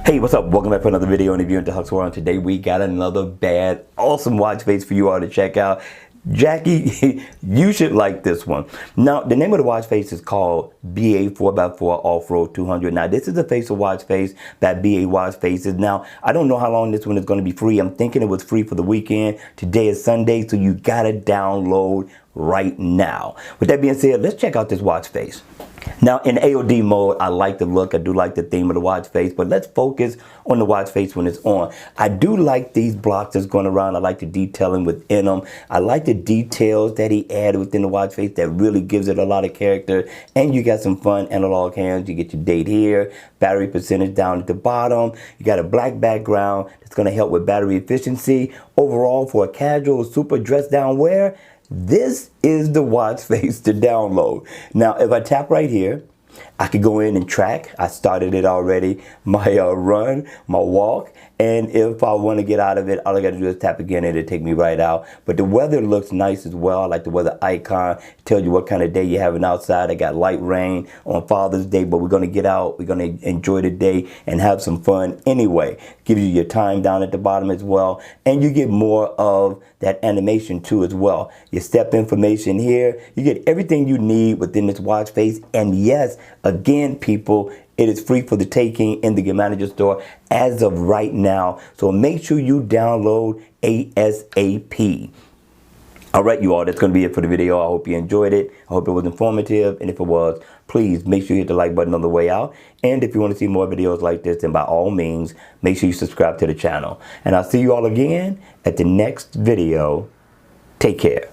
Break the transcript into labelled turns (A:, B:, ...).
A: Hey, what's up? Welcome back for another video and review into Huck's World. Today we got another bad, awesome watch face for you all to check out. Jackie, you should like this one. Now, the name of the watch face is called BA 4x4 Off-Road 200. Now, this is a facial watch face that BA watch faces. Now, I don't know how long this one is going to be free. I'm thinking it was free for the weekend. Today is Sunday, so you got to download right now. With that being said, let's check out this watch face. Now, in AOD mode, I like the look. I do like the theme of the watch face, but let's focus on the watch face when it's on. I do like these blocks that's going around. I like the detailing within them. I like the details that he added within the watch face that really gives it a lot of character. And you got some fun analog hands. You get your date here, battery percentage down at the bottom. You got a black background that's going to help with battery efficiency. Overall, for a casual, super dressed down wear, this is the watch face to download. Now, if I tap right here, I could go in and track. I started it already, my run, my walk. And if I want to get out of it, all I got to do is tap again and it'll take me right out. But the weather looks nice as well. I like the weather icon. It tells you what kind of day you're having outside. I got light rain on Father's Day, but we're going to get out. We're going to enjoy the day and have some fun anyway. Gives you your time down at the bottom as well. And you get more of that animation too as well. Your step information here. You get everything you need within this watch face. And yes, again, people, it is free for the taking in the Game Manager store as of right now. So make sure you download ASAP. All right, you all, that's going to be it for the video. I hope you enjoyed it. I hope it was informative. And if it was, please make sure you hit the like button on the way out. And if you want to see more videos like this, then by all means, make sure you subscribe to the channel. And I'll see you all again at the next video. Take care.